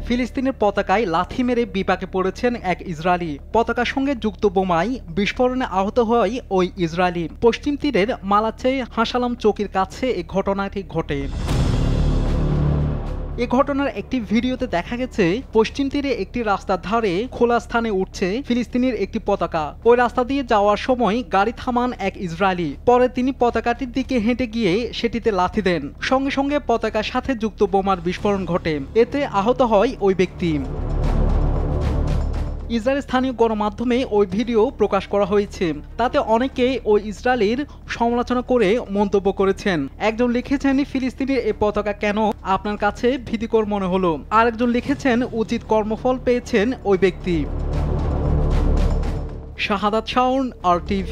ফিলিস্তিনের পতাকায় লাথি মেরে বিপাকে পড়েছেন এক ইসরায়েলি। পতাকার সঙ্গে যুক্ত বোমায় বিস্ফোরণে আহত হয় ওই ইসরায়েলি। পশ্চিম তীরের মালাচে হাসালাম চৌকির কাছে এই ঘটনাটি ঘটে। এ ঘটনার একটি ভিডিওতে দেখা গেছে পশ্চিম তীরে একটি রাস্তার ধারে খোলা স্থানে উঠছে ফিলিস্তিনের একটি পতাকা। ওই রাস্তা দিয়ে যাওয়ার সময় গাড়ি থামান এক ইসরায়েলি। পরে তিনি পতাকাটির দিকে হেঁটে গিয়ে সেটিতে লাথি দেন। সঙ্গে সঙ্গে পতাকার সাথে যুক্ত বোমার বিস্ফোরণ ঘটে। এতে আহত হয় ওই ব্যক্তি। ইসরায়েলের স্থানীয় গণমাধ্যমে ওই ভিডিও প্রকাশ করা হয়েছে। তাতে অনেকে ওই ইসরায়েলের সমালোচনা করে মন্তব্য করেছেন। একজন লিখেছেন, ফিলিস্তিনের এই পতাকা কেন আপনার কাছে ভীতিকর মনে হলো? আরেকজন লিখেছেন, উচিত কর্মফল পেয়েছেন ওই ব্যক্তি। শাহাদাত শাওন, RTV।